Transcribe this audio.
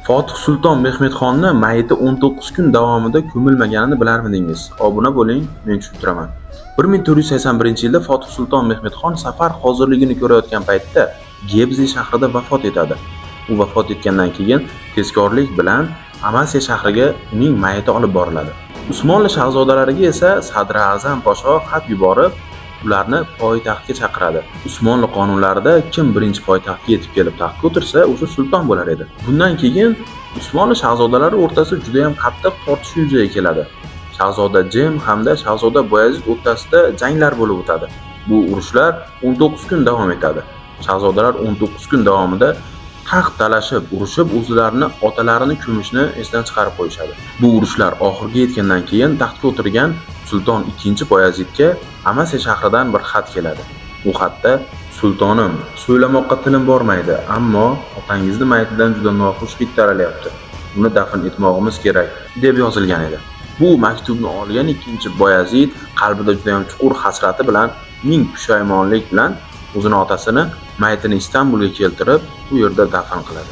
Fotih Sulton Mehmedxonni mayiti 19 kun davomida ko'milmaganini bilarmidingiz? Obuna bo'ling, men tushuntiraman. 1481-yilda Fotih Sulton Mehmedxon safar hozirligini ko'rayotgan paytda Gebze shahrida vafot etadi. U vafot etgandan keyin tezkorlik bilan Amasya shahriga uning mayiti olib boriladi. Usmonli shahzodalariga esa Sadri A'zam Posho xat yuborib, ularni poytaxtga chaqiradi. Usmonli qonunlarida kim birinchi poytaxtga yetib kelib taxtga o'tirsa, o'sha sulton bo'lar edi. Bundan keyin Usmonli shahzodalari o'rtasida juda ham qattiq tortishuv yuzaga keladi. Shahzoda Jem hamda shahzoda Boyazid o'rtasida janglar bo'lib o'tadi. Bu urushlar 19 kun davom etadi. Shahzodalar 19 kun davomida taxt talashib, urushib, o'zlarini otalarini ko'mishni esdan chiqarib qo'yishadi. Bu urushlar oxiriga yetgandan keyin taxtga o'tirgan sulton 2-Boyazidga Amasya shahridan bir xat keladi. Bu xatda: "Sultonim, so'ylamoqqa tilim bormaydi, ammo otangizni mayitidan juda noxush hid taralyapti. Uni dafn etmoqimiz kerak" deb yozilgan edi. Bu maktubni olgan 2-Boyazid qalbida juda ham chuqur hasrati bilan, ming pushaymonlik bilan o'zini otasini mayitini Istanbulga keltirib, u yerda dafn qiladi.